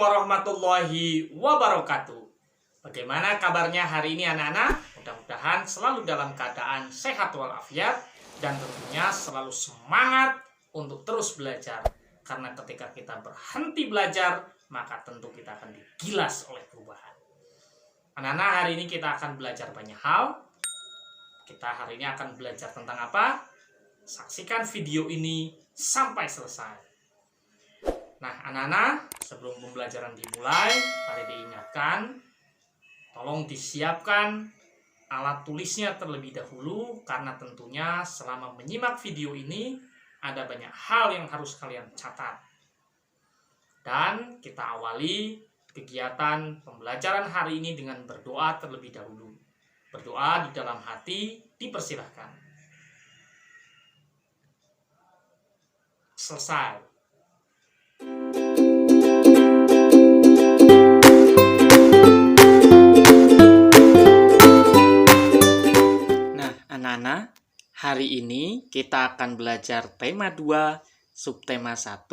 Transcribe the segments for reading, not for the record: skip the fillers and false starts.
warahmatullahi wabarakatuh. Bagaimana kabarnya hari ini anak-anak? Mudah-mudahan selalu dalam keadaan sehat walafiat dan tentunya selalu semangat untuk terus belajar. Karena ketika kita berhenti belajar, maka tentu kita akan digilas oleh perubahan. Anak-anak, hari ini kita akan belajar banyak hal. Kita hari ini akan belajar tentang apa? Saksikan video ini sampai selesai. Nah, anak-anak, sebelum pembelajaran dimulai, mari diingatkan, tolong disiapkan alat tulisnya terlebih dahulu, karena tentunya selama menyimak video ini, ada banyak hal yang harus kalian catat. Dan kita awali kegiatan pembelajaran hari ini dengan berdoa terlebih dahulu. Berdoa di dalam hati dipersilahkan. Selesai. Anak-anak, hari ini kita akan belajar tema 2, subtema 1,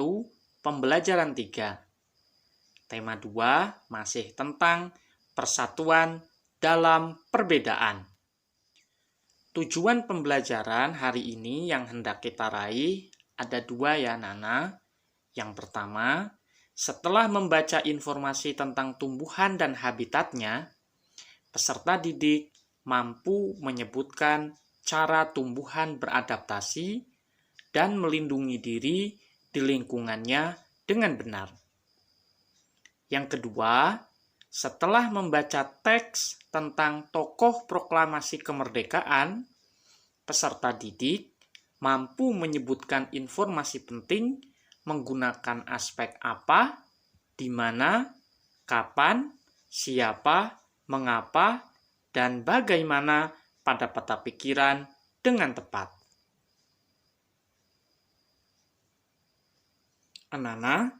pembelajaran 3. Tema 2 masih tentang persatuan dalam perbedaan. Tujuan pembelajaran hari ini yang hendak kita raih ada 2 ya anak-anak. Yang pertama, setelah membaca informasi tentang tumbuhan dan habitatnya, peserta didik mampu menyebutkan cara tumbuhan beradaptasi dan melindungi diri di lingkungannya dengan benar. Yang kedua, setelah membaca teks tentang tokoh proklamasi kemerdekaan, peserta didik mampu menyebutkan informasi penting menggunakan aspek apa, di mana, kapan, siapa, mengapa, dan bagaimana pada peta pikiran dengan tepat. Anak-anak,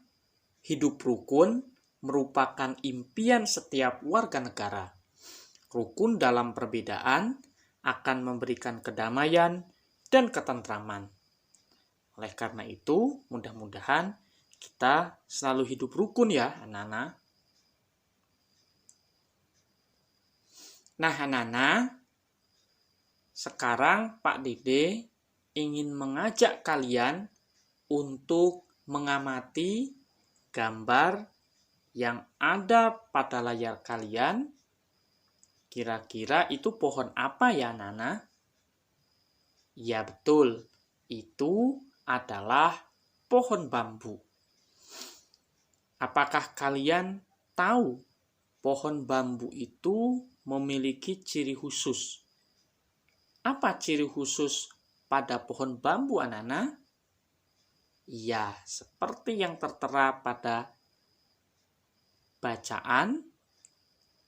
hidup rukun merupakan impian setiap warga negara. Rukun dalam perbedaan akan memberikan kedamaian dan ketentraman. Oleh karena itu, mudah-mudahan kita selalu hidup rukun ya, anak-anak. Nah, anak-anak, sekarang Pak Dede ingin mengajak kalian untuk mengamati gambar yang ada pada layar kalian. Kira-kira itu pohon apa ya, anak-anak? Ya, betul. Itu adalah pohon bambu. Apakah kalian tahu pohon bambu itu memiliki ciri khusus? Apa ciri khusus pada pohon bambu, anak-anak? Ya, seperti yang tertera pada bacaan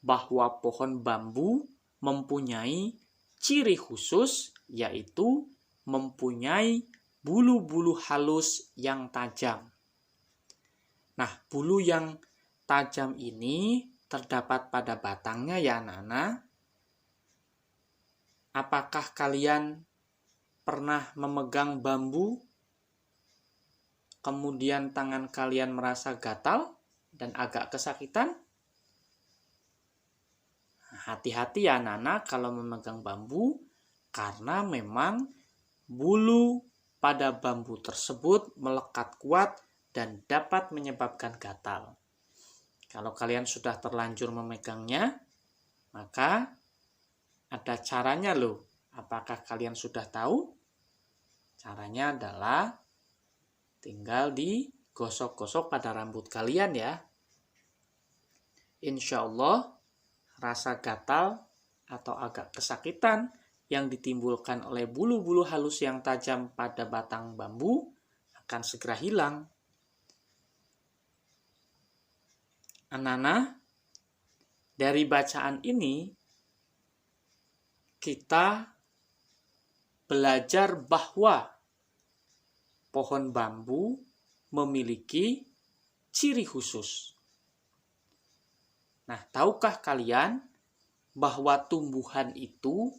bahwa pohon bambu mempunyai ciri khusus, yaitu mempunyai bulu-bulu halus yang tajam. Nah, bulu yang tajam ini terdapat pada batangnya ya anak-anak. Apakah kalian pernah memegang bambu, kemudian tangan kalian merasa gatal dan agak kesakitan? Hati-hati ya anak-anak kalau memegang bambu, karena memang bulu pada bambu tersebut melekat kuat dan dapat menyebabkan gatal. Kalau kalian sudah terlanjur memegangnya, maka ada caranya loh. Apakah kalian sudah tahu? Caranya adalah tinggal digosok-gosok pada rambut kalian ya. Insya Allah, rasa gatal atau agak kesakitan yang ditimbulkan oleh bulu-bulu halus yang tajam pada batang bambu akan segera hilang. Anak-anak, dari bacaan ini kita belajar bahwa pohon bambu memiliki ciri khusus. Nah, tahukah kalian bahwa tumbuhan itu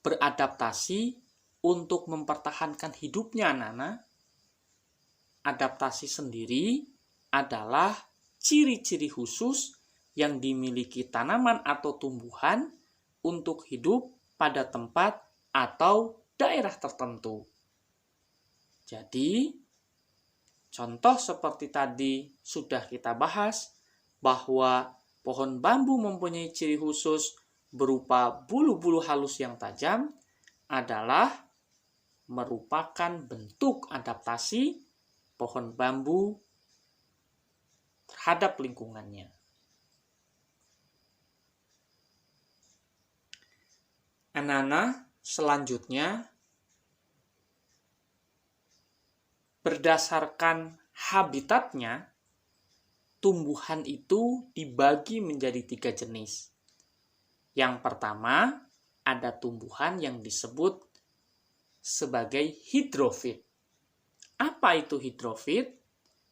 beradaptasi untuk mempertahankan hidupnya, anak-anak? Adaptasi sendiri adalah ciri-ciri khusus yang dimiliki tanaman atau tumbuhan untuk hidup pada tempat atau daerah tertentu. Jadi, contoh seperti tadi sudah kita bahas bahwa pohon bambu mempunyai ciri khusus berupa bulu-bulu halus yang tajam adalah merupakan bentuk adaptasi pohon bambu terhadap lingkungannya. Anak-anak, selanjutnya berdasarkan habitatnya, tumbuhan itu dibagi menjadi 3 jenis. Yang pertama, ada tumbuhan yang disebut sebagai hidrofit. Apa itu hidrofit?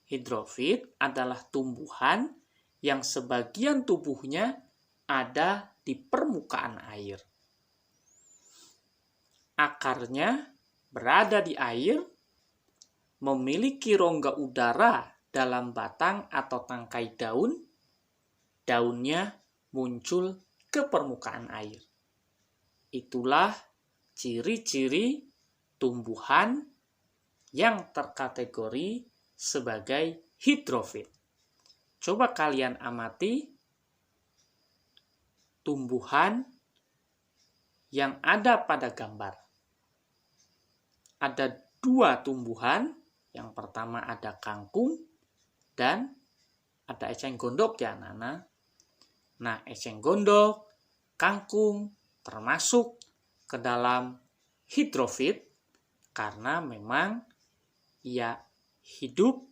Hidrofit adalah tumbuhan yang sebagian tubuhnya ada di permukaan air. Akarnya berada di air, memiliki rongga udara dalam batang atau tangkai daun, daunnya muncul ke permukaan air. Itulah ciri-ciri tumbuhan yang terkategori sebagai hidrofit. Coba kalian amati tumbuhan yang ada pada gambar. Ada 2 tumbuhan, yang pertama ada kangkung dan ada eceng gondok ya anak-anak. Nah, eceng gondok, kangkung termasuk ke dalam hidrofit karena memang ia hidup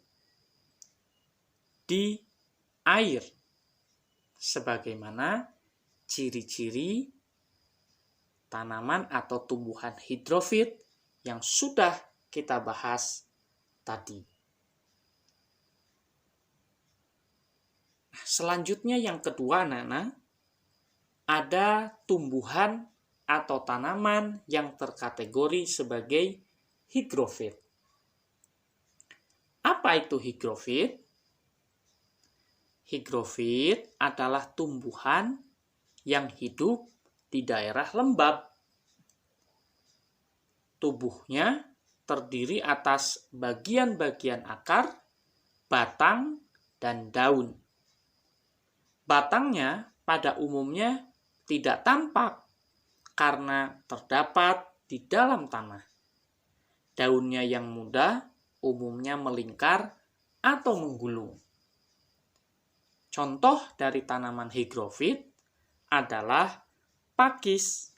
di air. Sebagaimana ciri-ciri tanaman atau tumbuhan hidrofit yang sudah kita bahas tadi. Selanjutnya yang kedua, anak-anak, ada tumbuhan atau tanaman yang terkategori sebagai higrofit. Apa itu higrofit? Higrofit adalah tumbuhan yang hidup di daerah lembab. Tubuhnya terdiri atas bagian-bagian akar, batang, dan daun. Batangnya pada umumnya tidak tampak karena terdapat di dalam tanah. Daunnya yang muda umumnya melingkar atau menggulung. Contoh dari tanaman higrofit adalah pakis.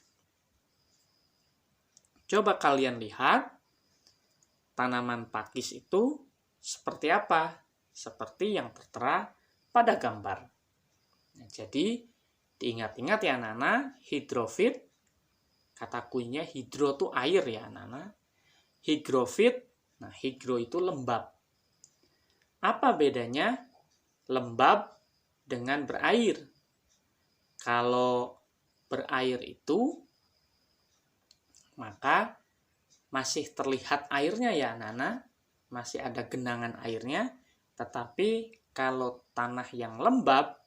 Coba kalian lihat tanaman pakis itu seperti apa? Seperti yang tertera pada gambar. Nah, jadi diingat-ingat ya anak-anak, hidrofit, kata kuncinya hidro itu air ya anak-anak. Higrofit, nah higro itu lembab. Apa bedanya lembab dengan berair? Kalau berair itu maka masih terlihat airnya ya anak-anak, masih ada genangan airnya, tetapi kalau tanah yang lembab,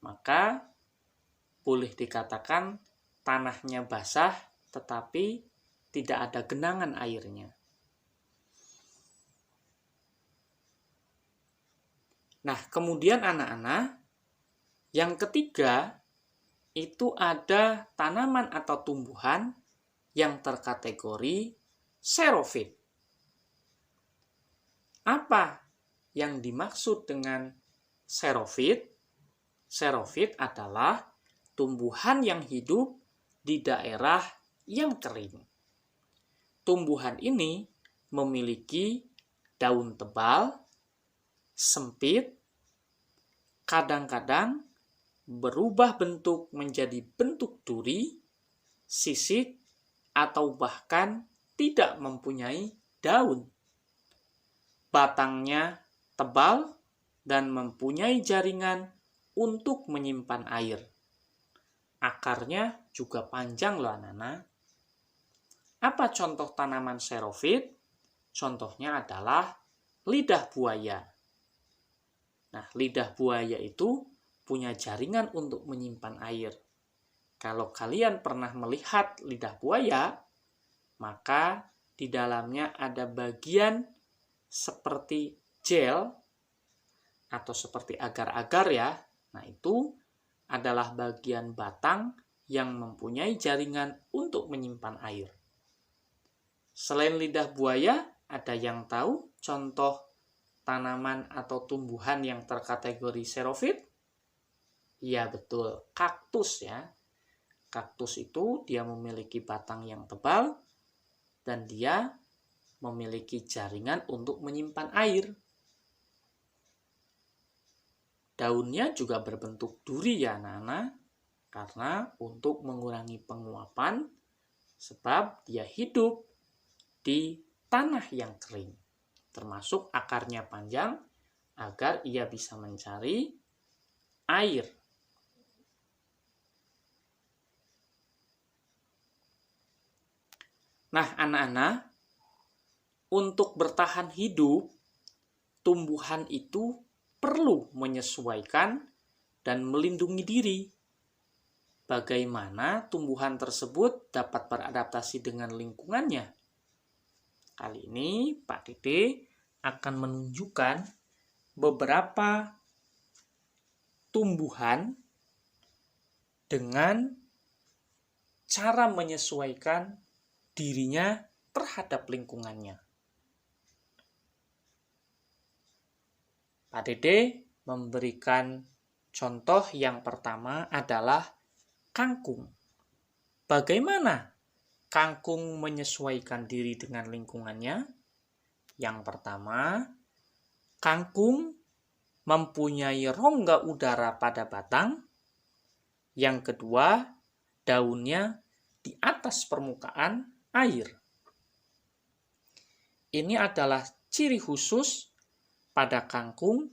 maka boleh dikatakan tanahnya basah, tetapi tidak ada genangan airnya. Nah, kemudian anak-anak, yang ketiga, itu ada tanaman atau tumbuhan yang terkategori xerofit. Apa yang dimaksud dengan xerofit? Xerofit adalah tumbuhan yang hidup di daerah yang kering. Tumbuhan ini memiliki daun tebal, sempit, kadang-kadang berubah bentuk menjadi bentuk duri, sisik, atau bahkan tidak mempunyai daun. Batangnya tebal dan mempunyai jaringan untuk menyimpan air. Akarnya juga panjang loh anak-anak. Apa contoh tanaman xerofit? Contohnya adalah lidah buaya. Nah, lidah buaya itu punya jaringan untuk menyimpan air. Kalau kalian pernah melihat lidah buaya, maka di dalamnya ada bagian seperti gel atau seperti agar-agar ya. Nah, itu adalah bagian batang yang mempunyai jaringan untuk menyimpan air. Selain lidah buaya, ada yang tahu contoh tanaman atau tumbuhan yang terkategori xerofit? Ya betul, kaktus ya. Kaktus itu dia memiliki batang yang tebal dan dia memiliki jaringan untuk menyimpan air. Daunnya juga berbentuk duri ya anak-anak, karena untuk mengurangi penguapan sebab dia hidup di tanah yang kering, termasuk akarnya panjang agar ia bisa mencari air. Nah, anak-anak, untuk bertahan hidup, tumbuhan itu perlu menyesuaikan dan melindungi diri. Bagaimana tumbuhan tersebut dapat beradaptasi dengan lingkungannya? Kali ini Pak Dede akan menunjukkan beberapa tumbuhan dengan cara menyesuaikan dirinya terhadap lingkungannya. Pak Dede memberikan contoh yang pertama adalah kangkung. Bagaimana kangkung menyesuaikan diri dengan lingkungannya? Yang pertama, kangkung mempunyai rongga udara pada batang. Yang kedua, daunnya di atas permukaan air. Ini adalah ciri khusus pada kangkung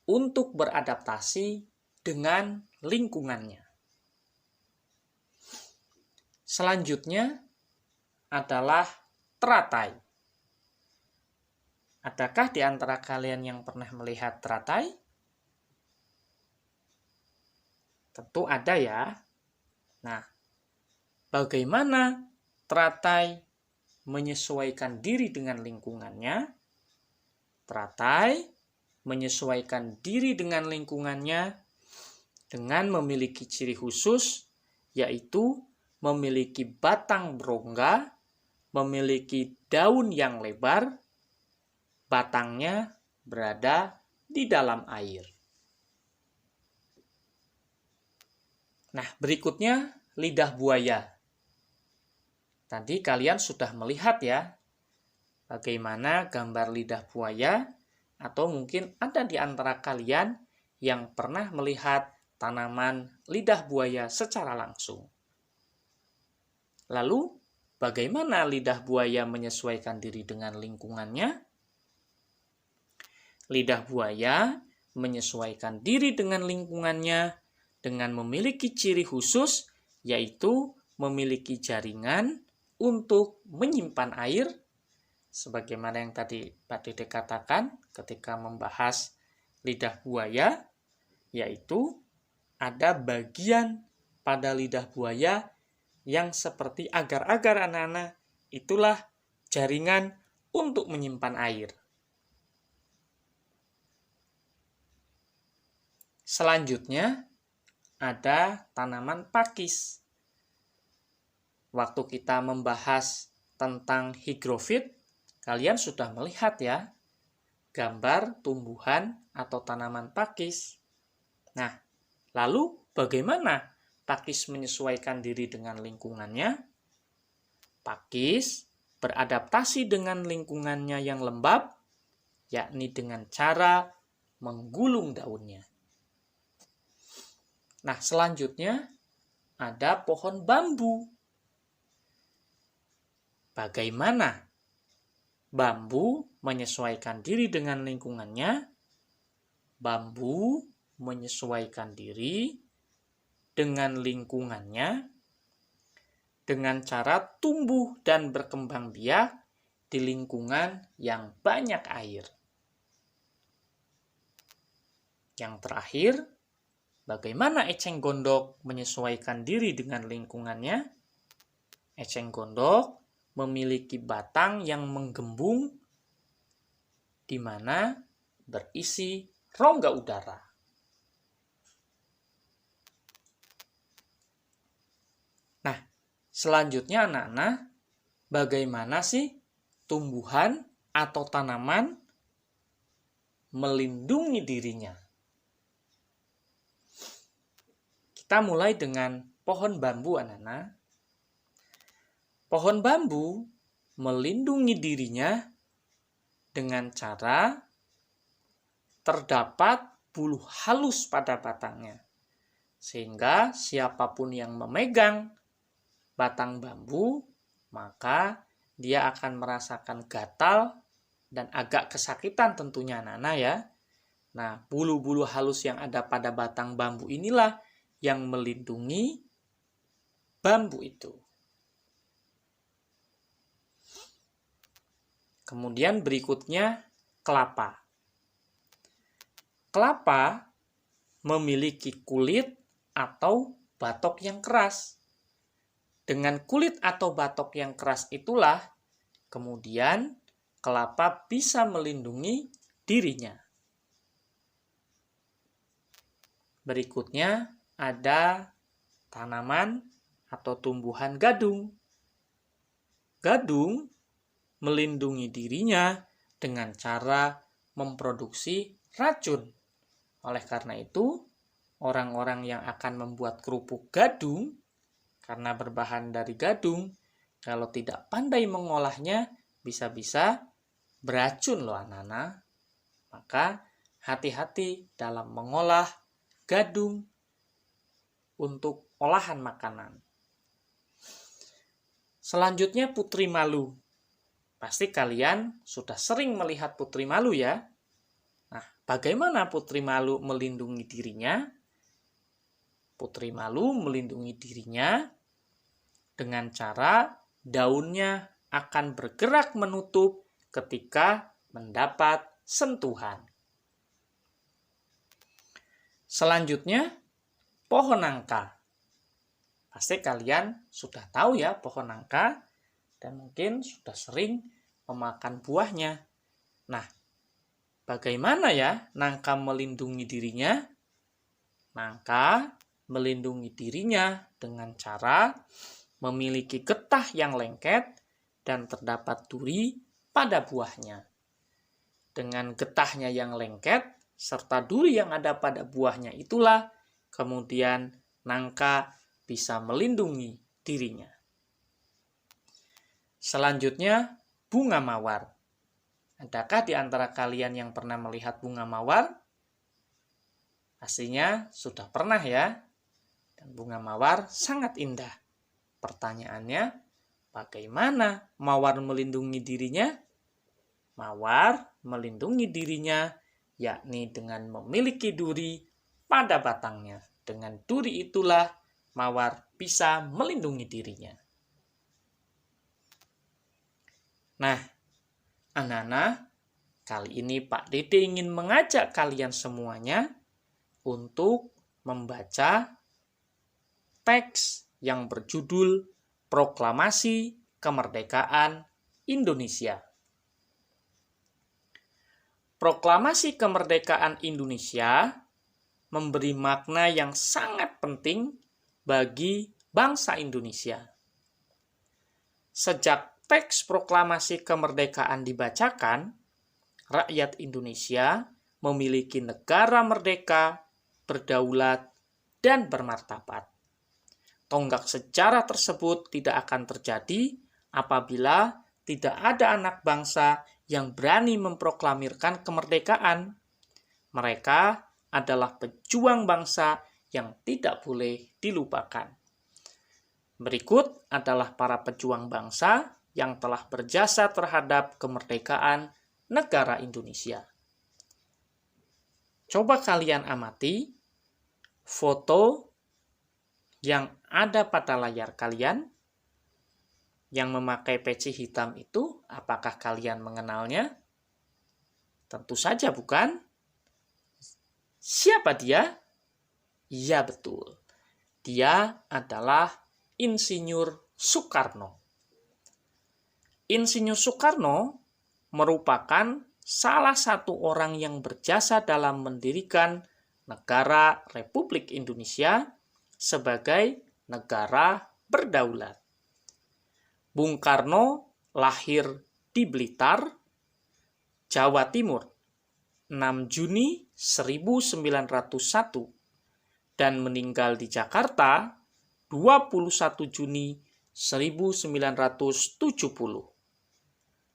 untuk beradaptasi dengan lingkungannya. Selanjutnya adalah teratai. Adakah di antara kalian yang pernah melihat teratai? Tentu ada ya. Nah, bagaimana teratai menyesuaikan diri dengan lingkungannya? Teratai menyesuaikan diri dengan lingkungannya dengan memiliki ciri khusus, yaitu memiliki batang berongga, memiliki daun yang lebar, batangnya berada di dalam air. Nah, berikutnya lidah buaya. Tadi kalian sudah melihat ya, bagaimana gambar lidah buaya, atau mungkin ada di antara kalian yang pernah melihat tanaman lidah buaya secara langsung. Lalu, bagaimana lidah buaya menyesuaikan diri dengan lingkungannya? Lidah buaya menyesuaikan diri dengan lingkungannya dengan memiliki ciri khusus, yaitu memiliki jaringan untuk menyimpan air, sebagaimana yang tadi Pak Dede katakan ketika membahas lidah buaya, yaitu ada bagian pada lidah buaya yang seperti agar-agar anak-anak, itulah jaringan untuk menyimpan air. Selanjutnya ada tanaman pakis. Waktu kita membahas tentang higrofit, kalian sudah melihat ya gambar tumbuhan atau tanaman pakis. Nah, lalu bagaimana pakis menyesuaikan diri dengan lingkungannya? Pakis beradaptasi dengan lingkungannya yang lembab, yakni dengan cara menggulung daunnya. Nah, selanjutnya ada pohon bambu. Bagaimana bambu menyesuaikan diri dengan lingkungannya? Bambu menyesuaikan diri dengan lingkungannya dengan cara tumbuh dan berkembang biak di lingkungan yang banyak air. Yang terakhir, bagaimana eceng gondok menyesuaikan diri dengan lingkungannya? Eceng gondok memiliki batang yang menggembung di mana berisi rongga udara. Nah, selanjutnya anak-anak, bagaimana sih tumbuhan atau tanaman melindungi dirinya? Kita mulai dengan pohon bambu, anak-anak. Pohon bambu melindungi dirinya dengan cara terdapat bulu halus pada batangnya. Sehingga siapapun yang memegang batang bambu, maka dia akan merasakan gatal dan agak kesakitan tentunya anak-anak ya. Nah, bulu-bulu halus yang ada pada batang bambu inilah yang melindungi bambu itu. Kemudian berikutnya kelapa. Kelapa memiliki kulit atau batok yang keras. Dengan kulit atau batok yang keras itulah kemudian kelapa bisa melindungi dirinya. Berikutnya ada tanaman atau tumbuhan gadung. Gadung melindungi dirinya dengan cara memproduksi racun. Oleh karena itu, orang-orang yang akan membuat kerupuk gadung, karena berbahan dari gadung, kalau tidak pandai mengolahnya, bisa-bisa beracun loh anak-anak. Maka hati-hati dalam mengolah gadung untuk olahan makanan. Selanjutnya putri malu. Pasti kalian sudah sering melihat putri malu ya. Nah, bagaimana putri malu melindungi dirinya? Putri malu melindungi dirinya dengan cara daunnya akan bergerak menutup ketika mendapat sentuhan. Selanjutnya, pohon nangka. Pasti kalian sudah tahu ya pohon nangka dan mungkin sudah sering memakan buahnya. Nah, bagaimana ya nangka melindungi dirinya? Nangka melindungi dirinya dengan cara memiliki getah yang lengket dan terdapat duri pada buahnya. Dengan getahnya yang lengket serta duri yang ada pada buahnya itulah kemudian nangka bisa melindungi dirinya. Selanjutnya, bunga mawar. Adakah di antara kalian yang pernah melihat bunga mawar? Pastinya sudah pernah ya. Dan bunga mawar sangat indah. Pertanyaannya, bagaimana mawar melindungi dirinya? Mawar melindungi dirinya yakni dengan memiliki duri pada batangnya. Dengan duri itulah mawar bisa melindungi dirinya. Nah, anak-anak, kali ini Pak Dede ingin mengajak kalian semuanya untuk membaca teks yang berjudul Proklamasi Kemerdekaan Indonesia. Proklamasi Kemerdekaan Indonesia memberi makna yang sangat penting bagi bangsa Indonesia. Sejak teks proklamasi kemerdekaan dibacakan, rakyat Indonesia memiliki negara merdeka, berdaulat, dan bermartabat. Tonggak sejarah tersebut tidak akan terjadi apabila tidak ada anak bangsa yang berani memproklamirkan kemerdekaan. Mereka adalah pejuang bangsa yang tidak boleh dilupakan. Berikut adalah para pejuang bangsa yang telah berjasa terhadap kemerdekaan negara Indonesia. Coba kalian amati foto yang ada pada layar kalian yang memakai peci hitam itu. Apakah kalian mengenalnya? Tentu saja bukan. Siapa dia? Iya betul, dia adalah Insinyur Soekarno. Insinyur Soekarno merupakan salah satu orang yang berjasa dalam mendirikan negara Republik Indonesia sebagai negara berdaulat. Bung Karno lahir di Blitar, Jawa Timur, 6 Juni 1901 dan meninggal di Jakarta 21 Juni 1970.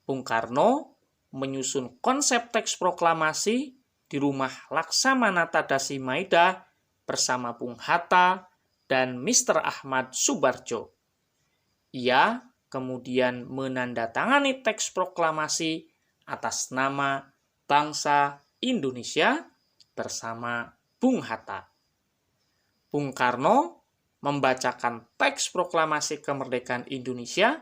Bung Karno menyusun konsep teks proklamasi di rumah Laksamana Tadasi Maida bersama Bung Hatta dan Mr. Ahmad Subarjo. Ia kemudian menandatangani teks proklamasi atas nama bangsa Indonesia bersama Bung Hatta. Bung Karno membacakan teks proklamasi kemerdekaan Indonesia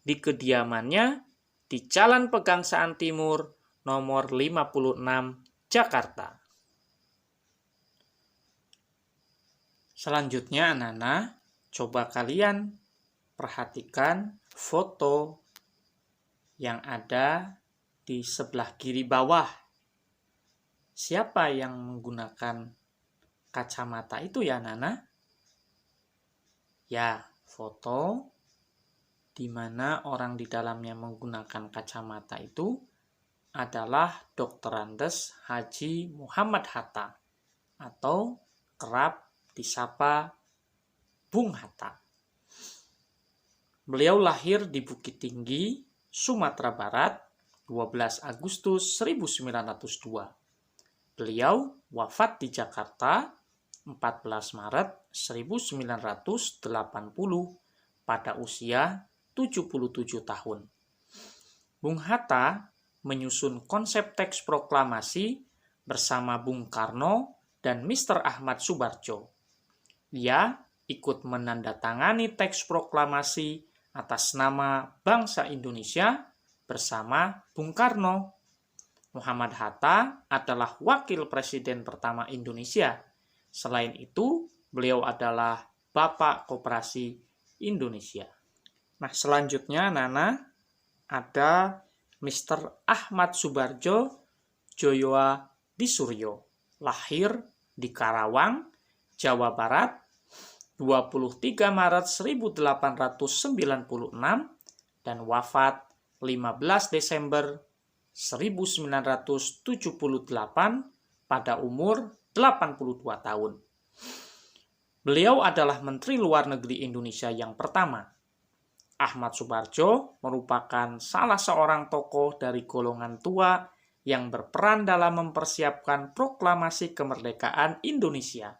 di kediamannya di Jalan Pegangsaan Timur nomor 56 Jakarta. Selanjutnya anak-anak, coba kalian perhatikan foto yang ada di sebelah kiri bawah. Siapa yang menggunakan kacamata itu ya anak-anak? Ya, foto di mana orang di dalamnya menggunakan kacamata itu adalah Dr. Andes Haji Muhammad Hatta atau kerap disapa Bung Hatta. Beliau lahir di Bukit Tinggi, Sumatera Barat, 12 Agustus 1902. Beliau wafat di Jakarta 14 Maret 1980 pada usia 77 tahun. Bung Hatta menyusun konsep teks proklamasi bersama Bung Karno dan Mr. Ahmad Subarjo. Ia ikut menandatangani teks proklamasi atas nama bangsa Indonesia bersama Bung Karno. Muhammad Hatta adalah wakil presiden pertama Indonesia. Selain itu, beliau adalah Bapak Koperasi Indonesia. Nah, selanjutnya Nana ada Mr. Ahmad Subarjo Joyoa Disuryo, lahir di Karawang, Jawa Barat, 23 Maret 1896 dan wafat 15 Desember 1978 pada umur 82 tahun. Beliau adalah Menteri Luar Negeri Indonesia yang pertama. Ahmad Subarjo merupakan salah seorang tokoh dari golongan tua yang berperan dalam mempersiapkan proklamasi kemerdekaan Indonesia.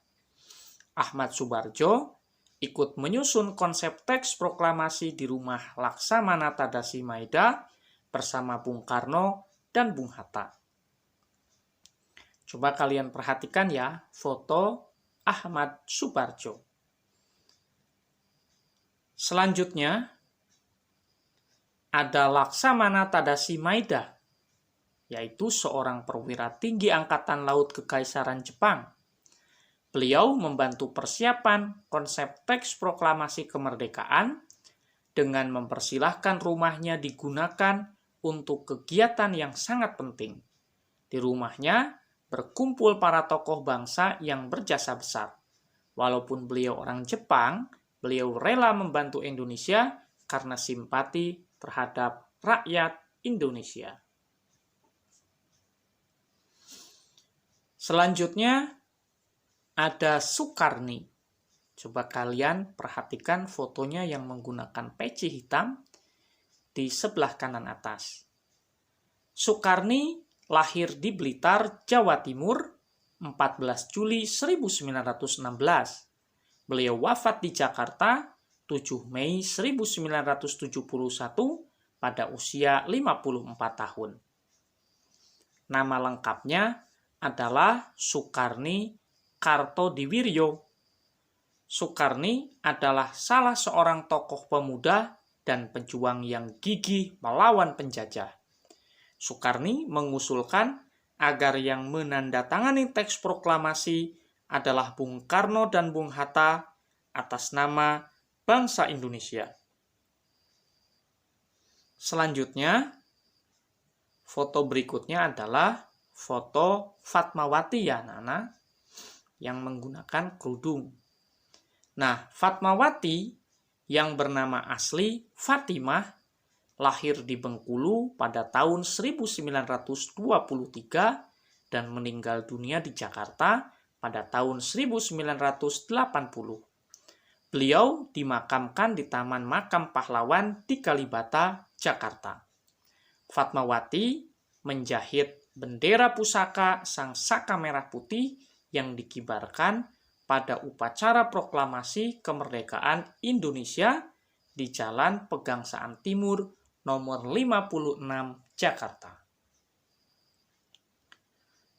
Ahmad Subarjo ikut menyusun konsep teks proklamasi di rumah Laksamana Tadasi Maida bersama Bung Karno dan Bung Hatta. Coba kalian perhatikan ya foto Ahmad Subarjo. Selanjutnya ada Laksamana Tadasi Maida, yaitu seorang perwira tinggi Angkatan Laut Kekaisaran Jepang. Beliau membantu persiapan konsep teks proklamasi kemerdekaan dengan mempersilahkan rumahnya digunakan untuk kegiatan yang sangat penting. Di rumahnya berkumpul para tokoh bangsa yang berjasa besar. Walaupun beliau orang Jepang, beliau rela membantu Indonesia karena simpati terhadap rakyat Indonesia. Selanjutnya ada Sukarni. Coba kalian perhatikan fotonya yang menggunakan peci hitam di sebelah kanan atas. Sukarni lahir di Blitar, Jawa Timur, 14 Juli 1916. Beliau wafat di Jakarta 7 Mei 1971 pada usia 54 tahun. Nama lengkapnya adalah Sukarni Kartodiwiryo. Sukarni adalah salah seorang tokoh pemuda dan pejuang yang gigih melawan penjajah. Sukarni mengusulkan agar yang menandatangani teks proklamasi adalah Bung Karno dan Bung Hatta atas nama bangsa Indonesia. Selanjutnya, foto berikutnya adalah foto Fatmawati ya anak-anak, yang menggunakan kerudung. Nah, Fatmawati yang bernama asli Fatimah lahir di Bengkulu pada tahun 1923 dan meninggal dunia di Jakarta pada tahun 1980. Beliau dimakamkan di Taman Makam Pahlawan di Kalibata, Jakarta. Fatmawati menjahit bendera pusaka Sang Saka Merah Putih yang dikibarkan pada upacara proklamasi kemerdekaan Indonesia di Jalan Pegangsaan Timur nomor 56 Jakarta.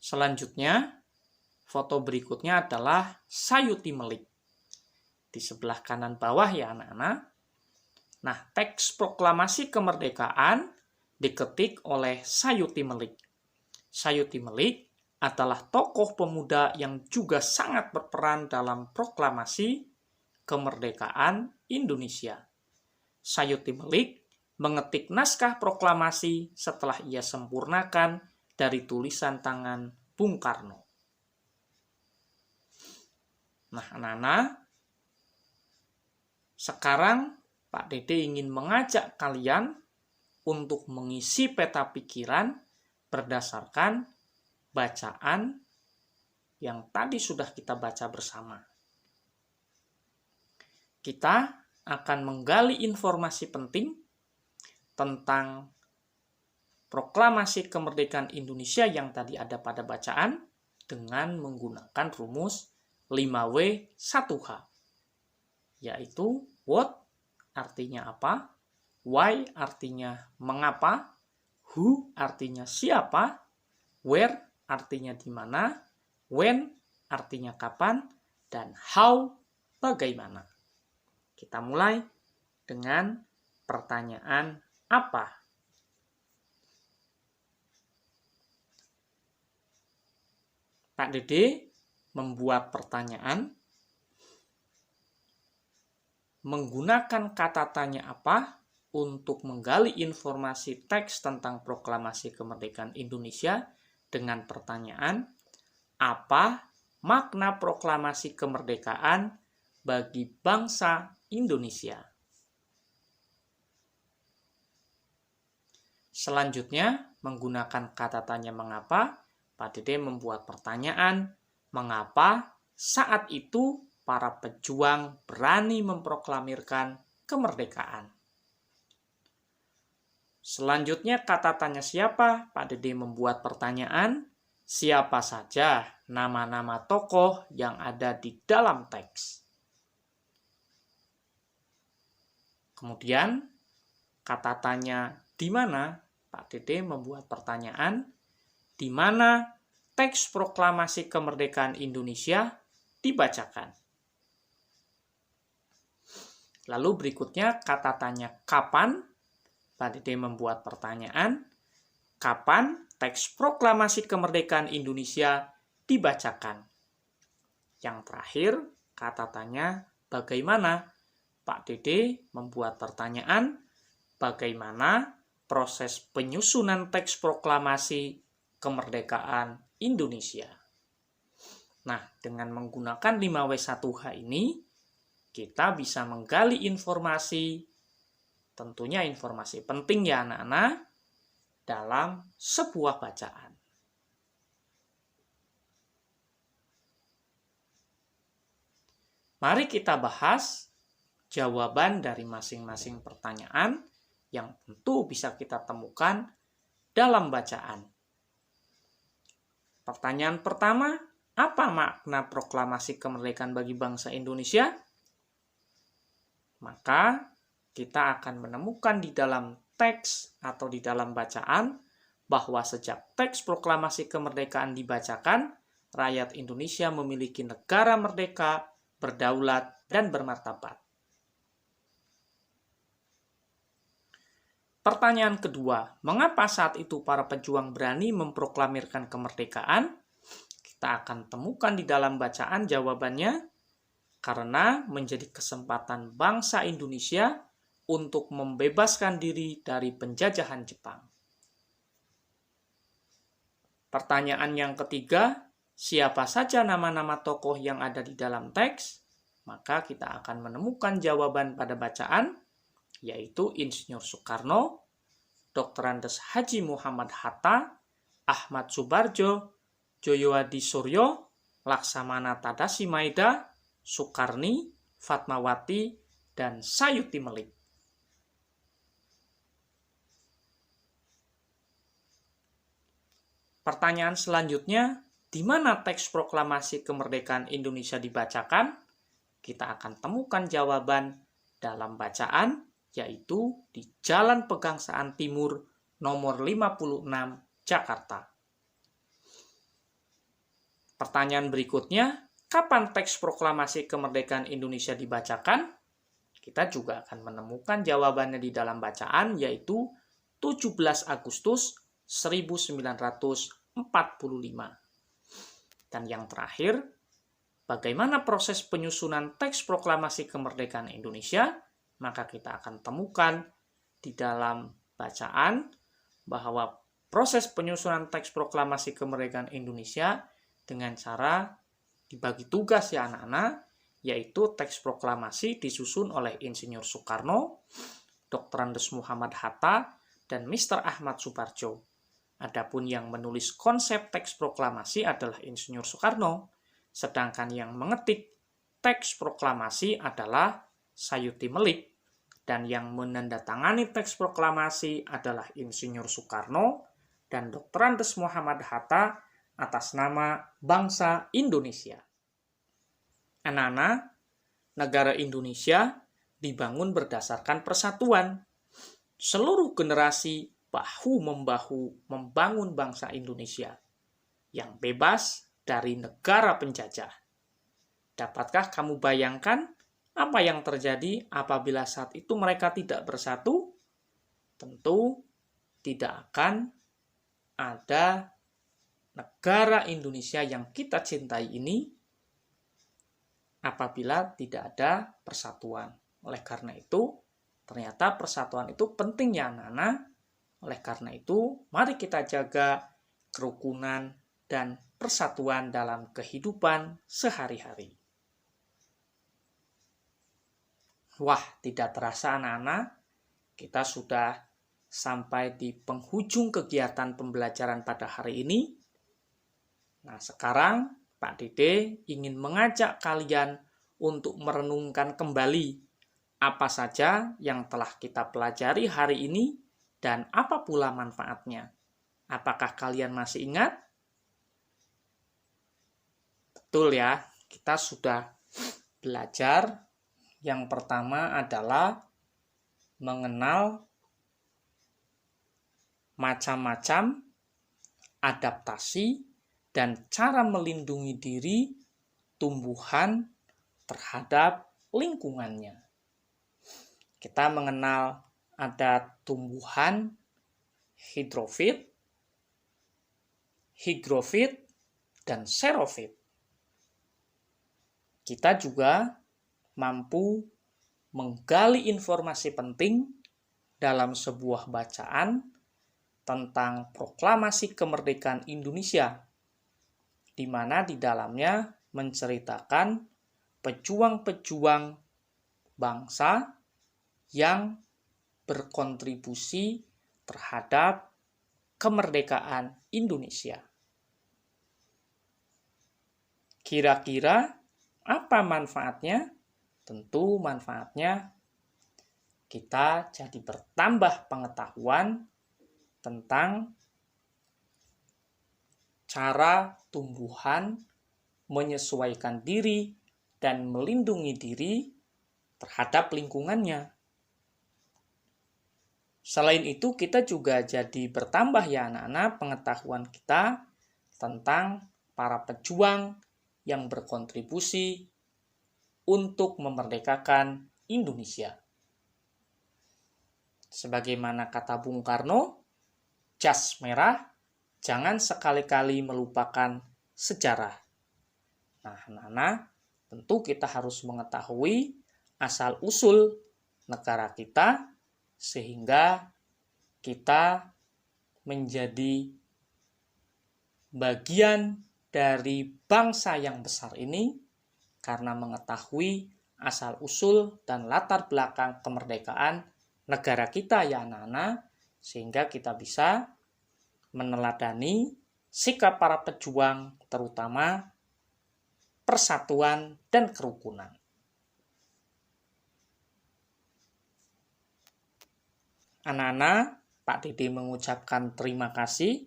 Selanjutnya, foto berikutnya adalah Sayuti Melik. Di sebelah kanan bawah ya anak-anak. Nah, teks proklamasi kemerdekaan diketik oleh Sayuti Melik. Sayuti Melik adalah tokoh pemuda yang juga sangat berperan dalam proklamasi kemerdekaan Indonesia. Sayuti Melik mengetik naskah proklamasi setelah ia sempurnakan dari tulisan tangan Bung Karno. Nah, anak-anak, sekarang Pak Dede ingin mengajak kalian untuk mengisi peta pikiran berdasarkan bacaan yang tadi sudah kita baca bersama. Kita akan menggali informasi penting tentang proklamasi kemerdekaan Indonesia yang tadi ada pada bacaan dengan menggunakan rumus 5W1H, yaitu what artinya apa, why artinya mengapa, who artinya siapa, where artinya di mana, when artinya kapan, dan how bagaimana. Kita mulai dengan pertanyaan apa. Pak Dede membuat pertanyaan menggunakan kata tanya apa untuk menggali informasi teks tentang proklamasi kemerdekaan Indonesia dengan pertanyaan, apa makna proklamasi kemerdekaan bagi bangsa Indonesia? Selanjutnya, menggunakan kata tanya mengapa, Pak Dede membuat pertanyaan, mengapa saat itu para pejuang berani memproklamirkan kemerdekaan? Selanjutnya, kata tanya siapa, Pak Dede membuat pertanyaan, siapa saja nama-nama tokoh yang ada di dalam teks? Kemudian, kata tanya di mana, Pak Dede membuat pertanyaan, di mana teks proklamasi kemerdekaan Indonesia dibacakan. Lalu berikutnya, kata tanya kapan, Pak Dede membuat pertanyaan, kapan teks proklamasi kemerdekaan Indonesia dibacakan? Yang terakhir, kata tanya bagaimana, Pak Dede membuat pertanyaan, bagaimana proses penyusunan teks proklamasi kemerdekaan Indonesia? Nah, dengan menggunakan 5W1H ini, kita bisa menggali informasi, tentunya informasi penting ya anak-anak, dalam sebuah bacaan. Mari kita bahas jawaban dari masing-masing pertanyaan yang tentu bisa kita temukan dalam bacaan. Pertanyaan pertama, apa makna proklamasi kemerdekaan bagi bangsa Indonesia? Maka kita akan menemukan di dalam teks atau di dalam bacaan bahwa sejak teks proklamasi kemerdekaan dibacakan, rakyat Indonesia memiliki negara merdeka, berdaulat, dan bermartabat. Pertanyaan kedua, mengapa saat itu para pejuang berani memproklamirkan kemerdekaan? Kita akan temukan di dalam bacaan jawabannya, karena menjadi kesempatan bangsa Indonesia untuk membebaskan diri dari penjajahan Jepang. Pertanyaan yang ketiga, siapa saja nama-nama tokoh yang ada di dalam teks? Maka kita akan menemukan jawaban pada bacaan, yaitu Insinyur Soekarno, Dr. Andes Haji Muhammad Hatta, Ahmad Subarjo, Joyo Hadi Suryo, Laksamana Tadashi Maeda, Soekarni, Fatmawati, dan Sayuti Melik. Pertanyaan selanjutnya, di mana teks proklamasi kemerdekaan Indonesia dibacakan? Kita akan temukan jawaban dalam bacaan, yaitu di Jalan Pegangsaan Timur nomor 56, Jakarta. Pertanyaan berikutnya, kapan teks proklamasi kemerdekaan Indonesia dibacakan? Kita juga akan menemukan jawabannya di dalam bacaan, yaitu 17 Agustus 1945. Dan yang terakhir, bagaimana proses penyusunan teks proklamasi kemerdekaan Indonesia? Maka kita akan temukan di dalam bacaan bahwa proses penyusunan teks proklamasi kemerdekaan Indonesia dengan cara dibagi tugas ya anak-anak, yaitu teks proklamasi disusun oleh Insinyur Soekarno, Dr. Andes Muhammad Hatta, dan Mr. Ahmad Subarjo. Adapun yang menulis konsep teks proklamasi adalah Insinyur Soekarno, sedangkan yang mengetik teks proklamasi adalah Sayuti Melik, dan yang menandatangani teks proklamasi adalah Insinyur Soekarno dan Dr. Andes Muhammad Hatta atas nama bangsa Indonesia. Anak-anak, negara Indonesia dibangun berdasarkan persatuan. Seluruh generasi bahu-membahu membangun bangsa Indonesia yang bebas dari negara penjajah. Dapatkah kamu bayangkan apa yang terjadi apabila saat itu mereka tidak bersatu? Tentu tidak akan ada negara Indonesia yang kita cintai ini apabila tidak ada persatuan. Oleh karena itu, ternyata persatuan itu penting ya anak-anak. Oleh karena itu, mari kita jaga kerukunan dan persatuan dalam kehidupan sehari-hari. Wah, tidak terasa anak-anak, kita sudah sampai di penghujung kegiatan pembelajaran pada hari ini. Nah, sekarang Pak Dede ingin mengajak kalian untuk merenungkan kembali apa saja yang telah kita pelajari hari ini dan apa pula manfaatnya. Apakah kalian masih ingat? Betul ya, kita sudah belajar. Yang pertama adalah mengenal macam-macam adaptasi dan cara melindungi diri tumbuhan terhadap lingkungannya. Kita mengenal ada tumbuhan hidrofit, higrofit, dan xerofit. Kita juga mampu menggali informasi penting dalam sebuah bacaan tentang proklamasi kemerdekaan Indonesia, di mana di dalamnya menceritakan pejuang-pejuang bangsa yang berkontribusi terhadap kemerdekaan Indonesia. Kira-kira apa manfaatnya? Tentu manfaatnya kita jadi bertambah pengetahuan tentang cara tumbuhan menyesuaikan diri dan melindungi diri terhadap lingkungannya. Selain itu, kita juga jadi bertambah ya anak-anak pengetahuan kita tentang para pejuang yang berkontribusi untuk memerdekakan Indonesia. Sebagaimana kata Bung Karno, jas merah, jangan sekali-kali melupakan sejarah. Nah, anak-anak, tentu kita harus mengetahui asal-usul negara kita, sehingga kita menjadi bagian dari bangsa yang besar ini karena mengetahui asal-usul dan latar belakang kemerdekaan negara kita ya anak-anak, sehingga kita bisa meneladani sikap para pejuang, terutama persatuan dan kerukunan. Anak-anak, Pak Dede mengucapkan terima kasih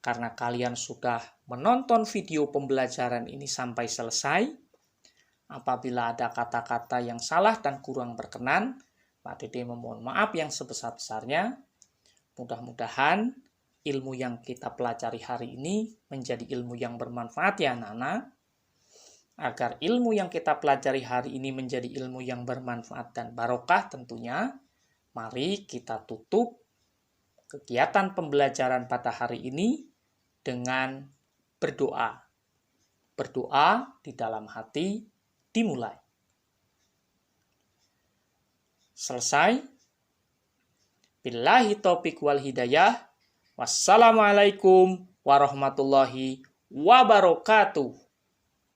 karena kalian sudah menonton video pembelajaran ini sampai selesai. Apabila ada kata-kata yang salah dan kurang berkenan, Pak Dede memohon maaf yang sebesar-besarnya. Mudah-mudahan ilmu yang kita pelajari hari ini menjadi ilmu yang bermanfaat ya anak-anak. Agar ilmu yang kita pelajari hari ini menjadi ilmu yang bermanfaat dan barokah tentunya, mari kita tutup kegiatan pembelajaran pada hari ini dengan berdoa. Berdoa di dalam hati dimulai. Selesai. Billahi taufiq wal hidayah. Wassalamualaikum warahmatullahi wabarakatuh.